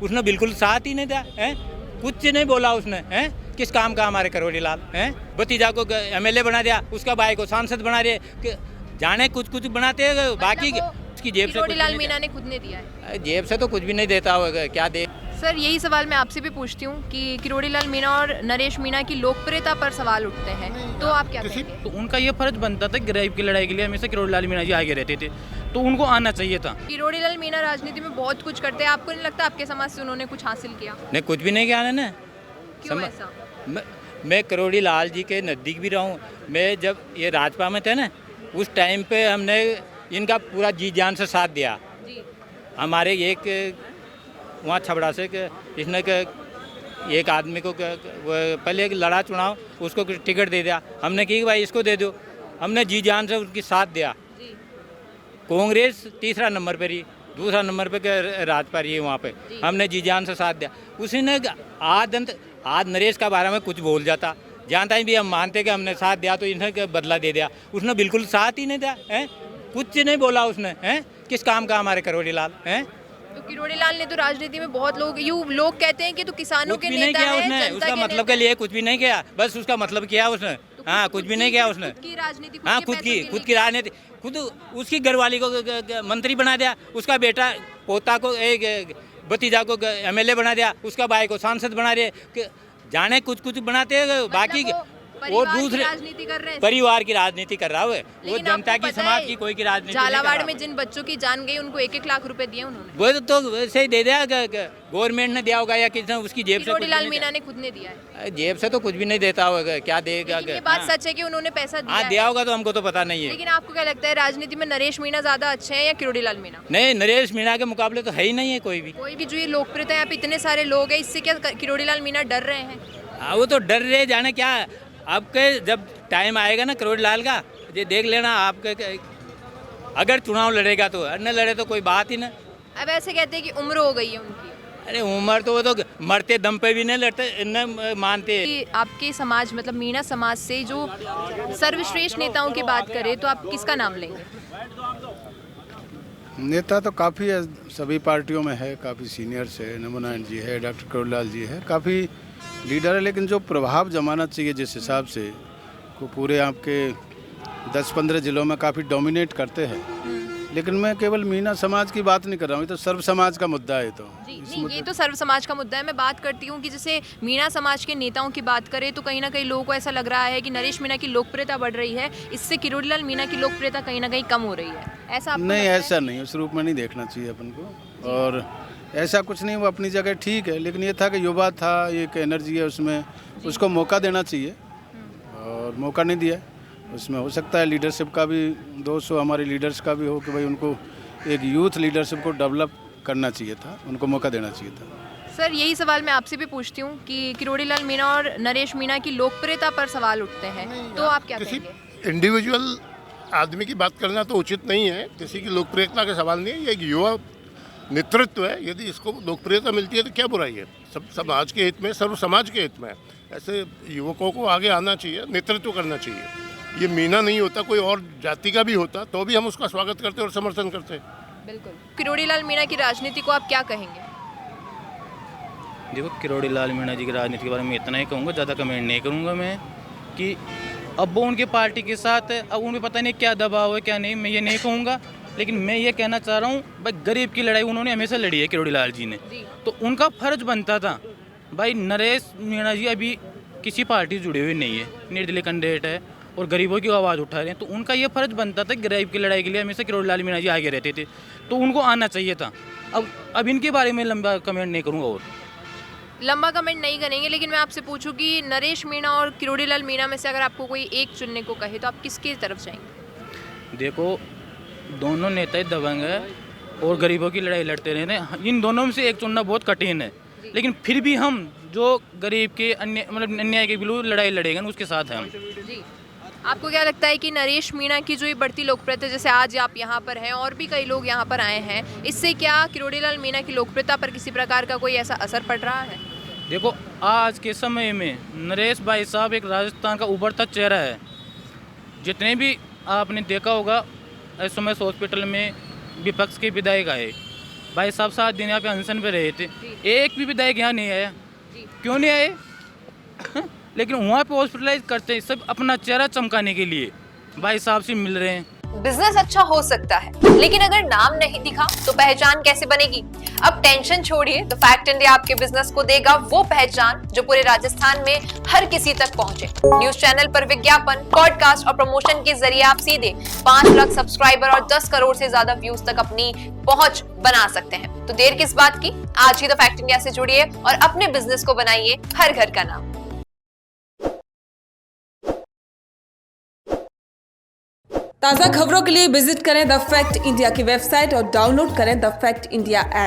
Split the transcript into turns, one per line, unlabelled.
उसने बिल्कुल साथ ही नहीं दिया है, कुछ नहीं बोला उसने है। किस काम का हमारे करोड़ी लाल है? भतीजा को एमएलए बना दिया, उसका भाई को सांसद बना दिए, जाने कुछ कुछ बनाते हैं, बाकी उसकी जेब से
किरोड़ी लाल मीणा ने खुद ने दिया है।
जेब से तो कुछ भी नहीं देता होगा, क्या दे।
सर यही सवाल मैं आपसे भी पूछती हूँ कि किरोड़ी लाल मीणा और नरेश मीणा की लोकप्रियता पर सवाल उठते हैं, तो आप क्या कहेंगे?
तो उनका ये फर्ज बनता था, गरीब की लड़ाई के लिए हमेशा किरोड़ी लाल मीणा जी आगे रहते थे, तो उनको आना चाहिए था।
किरोड़ी लाल मीणा राजनीति में बहुत कुछ करते हैं, आपको नहीं लगता आपके समाज से उन्होंने कुछ हासिल किया?
नहीं, कुछ भी नहीं किया ना।
क्यों ऐसा?
मैं करोड़ी लाल जी के नज़दीक भी रहा हूँ। मैं जब ये राजपा में थे ना, उस टाइम पे हमने इनका पूरा जी जान से साथ दिया।
जी।
हमारे एक वहाँ छबड़ा से इसने एक आदमी को पहले एक लड़ा चुनाव, उसको टिकट दे दिया, हमने कि भाई इसको दे दो, हमने जी जान से उनकी साथ दिया। कांग्रेस तीसरा नंबर पर रही, दूसरा नंबर पे राजपा रही है, वहाँ पे हमने जी जान से साथ दिया। उसी ने आज नरेश का बारे में कुछ बोल जाता, जानता ही भी हम मानते कि हमने साथ दिया तो इन्हें बदला दे दिया, उसने बिल्कुल साथ ही नहीं दिया है, कुछ नहीं बोला उसने है। किस काम का हमारे करोड़ी लाल है?
तो किरोड़ी लाल ने तो राजनीति में बहुत लोग कहते हैं कि तो किसानों
कुछ
के
भी नहीं
नेता
किया
है,
उसने,
जनता
उसका
के
मतलब
नेता
के लिए कुछ भी नहीं किया, बस उसका मतलब किया उसने। हाँ, कुछ भी नहीं किया उसने।
खुद की राजनीति,
हाँ, खुद की राजनीति, खुद उसकी घरवाली को मंत्री बना दिया, उसका बेटा पोता को एक भतीजा को एमएलए बना दिया, उसका भाई को सांसद बना दिया, जाने कुछ कुछ बनाते हैं, बाकी वो दूसरे
राजनीति कर रहे हैं,
परिवार की राजनीति कर रहा है वो, जनता की, समाज की, कोई की राजनीति नहीं कर
झालावाड़
रहा।
में जिन बच्चों की जान गई उनको 1-1 लाख रुपए दिए उन्होंने।
वो तो वैसे ही दे दिया, गवर्नमेंट ने दिया होगा या किसने, उसकी जेब से
किरोड़ी
कुछ
लाल
नहीं
मीणा ने खुद ने दिया है।
दिया। जेब से तो कुछ भी नहीं देता होगा, क्या देगा?
लेकिन ये बात सच है कि उन्होंने पैसा दिया
हाँ,
है।
दिया होगा तो हमको तो पता नहीं है।
लेकिन आपको क्या लगता है राजनीति में नरेश मीणा ज्यादा अच्छे हैं या किरोड़ी लाल मीणा?
नहीं, नरेश मीणा के मुकाबले तो है ही नहीं है कोई भी।
कोई भी जो ये लोकप्रियता है, यहाँ पे इतने सारे लोग हैं, इससे क्या किरोड़ी लाल मीणा डर रहे हैं?
हाँ, वो तो डर रहे, जाने क्या आपके जब टाइम आएगा ना करोड़ी लाल का, ये देख लेना आपके, अगर चुनाव लड़ेगा तो, न लड़े तो कोई बात ही ना।
अब ऐसे कहते हैं कि उम्र हो गई है उनकी।
अरे उम्र तो वो तो मरते दम पे भी नहीं लड़ते, न मानते।
कि आपके समाज मतलब मीणा समाज से जो सर्वश्रेष्ठ नेताओं की बात करें तो आप किसका नाम लेंगे?
नेता तो काफ़ी है, सभी पार्टियों में है, काफ़ी सीनियर्स है, नमोनारायण जी है, डॉक्टर करोड़ी लाल जी है, काफ़ी लीडर है, लेकिन जो प्रभाव जमाना चाहिए जिस हिसाब से को पूरे आपके 10-15 जिलों में काफ़ी डोमिनेट करते हैं। लेकिन मैं केवल मीणा समाज की बात नहीं कर रहा हूँ, ये तो सर्व समाज का मुद्दा है। तो
नहीं, ये तो सर्व समाज का मुद्दा है। मैं बात करती हूँ कि जैसे मीणा समाज के नेताओं की बात करें तो कहीं ना कहीं लोगों को ऐसा लग रहा है कि नरेश मीणा की लोकप्रियता बढ़ रही है, इससे किरोड़ी लाल मीणा की लोकप्रियता कहीं ना कहीं कम हो रही है, ऐसा आपको
नहीं,
लगता है?
ऐसा नहीं, उस रूप में नहीं देखना चाहिए अपन को। और ऐसा कुछ नहीं, वो अपनी जगह ठीक है, लेकिन ये था कि युवा था, एक एनर्जी है उसमें, उसको मौका देना चाहिए और मौका नहीं दिया। उसमें हो सकता है लीडरशिप का भी दोष हो, हमारे लीडर्स का भी हो कि भाई उनको एक यूथ लीडरशिप को डेवलप करना चाहिए था, उनको मौका देना चाहिए था।
सर यही सवाल मैं आपसे भी पूछती हूँ कि किरोड़ी लाल मीणा और नरेश मीणा की लोकप्रियता पर सवाल उठते हैं, तो आप क्या कहेंगे?
इंडिविजुअल आदमी की बात करना तो उचित नहीं है, किसी की लोकप्रियता का सवाल नहीं है, ये एक युवा नेतृत्व है, यदि इसको लोकप्रियता मिलती है तो क्या बुराई है? सब समाज के हित में, सर्व समाज के हित में ऐसे युवकों को आगे आना चाहिए, नेतृत्व करना चाहिए। ये मीणा नहीं होता, कोई और जाति का भी होता तो भी हम उसका स्वागत करते और समर्थन करते।
बिल्कुल। किरोड़ी लाल मीणा की राजनीति को आप क्या कहेंगे?
देखो, किरोड़ी लाल मीणा जी की राजनीति के बारे में इतना ही कहूँगा, ज़्यादा कमेंट नहीं करूँगा मैं, कि अब वो उनके पार्टी के साथ है, अब उन्हें पता नहीं क्या दबाव है क्या नहीं, मैं ये नहीं कहूँगा। लेकिन मैं ये कहना चाह रहा हूँ, भाई गरीब की लड़ाई उन्होंने हमेशा लड़ी है किरोड़ी लाल जी ने, तो उनका फर्ज बनता था। भाई नरेश मीणा जी अभी किसी पार्टी से जुड़े हुए नहीं है, निर्दलीय कैंडिडेट है और गरीबों की आवाज़ उठा रहे हैं, तो उनका ये फर्ज बनता था गरीब की लड़ाई के लिए हमेशा किरोड़ी लाल मीणा जी आगे रहते थे, तो उनको आना चाहिए था। अब इनके बारे में लंबा कमेंट नहीं करूँगा और
लंबा कमेंट नहीं करेंगे, लेकिन मैं आपसे पूछूं कि नरेश मीणा और किरोड़ी लाल मीणा में से अगर आपको कोई एक चुनने को कहे तो आप किसकी तरफ जाएंगे?
देखो, दोनों नेता ही दबंग है और गरीबों की लड़ाई लड़ते रहते हैं, इन दोनों में से एक चुनना बहुत कठिन है, लेकिन फिर भी हम जो गरीब के अन्याय के विरुद्ध लड़ाई लड़ेंगे उसके साथ हैं हम।
जी, आपको क्या लगता है कि नरेश मीणा की जो ये बढ़ती लोकप्रियता, जैसे आज आप यहाँ पर हैं और भी कई लोग यहाँ पर आए हैं, इससे क्या किरोड़ी लाल मीणा की लोकप्रियता पर किसी प्रकार का कोई ऐसा असर पड़ रहा है?
देखो, आज के समय में नरेश भाई साहब एक राजस्थान का उभरता चेहरा है। जितने भी आपने देखा होगा एसएमएस हॉस्पिटल में विपक्ष के विधायक आए, भाई साहब 7 दिन यहाँ पे अनशन पे रहे थे, एक भी विधायक यहाँ नहीं आया, क्यों नहीं आए? लेकिन वहाँ पे हॉस्पिटलाइज करते हैं सब अपना चेहरा चमकाने के लिए, भाई साहब से मिल रहे हैं।
बिजनेस अच्छा हो सकता है, लेकिन अगर नाम नहीं दिखा तो पहचान कैसे बनेगी? अब टेंशन छोड़िए, द फैक्ट इंडिया आपके बिजनेस को देगा वो पहचान जो पूरे राजस्थान में हर किसी तक पहुंचे। न्यूज चैनल पर विज्ञापन, पॉडकास्ट और प्रमोशन के जरिए आप सीधे 5 लाख सब्सक्राइबर और 10 करोड़ से ज्यादा व्यूज तक अपनी पहुंच बना सकते हैं। तो देर किस बात की, आज ही द फैक्ट इंडिया से जुड़िए और अपने बिजनेस को बनाइए हर घर का नाम।
ताज़ा खबरों के लिए विजिट करें द फैक्ट इंडिया की वेबसाइट और डाउनलोड करें द फैक्ट इंडिया ऐप।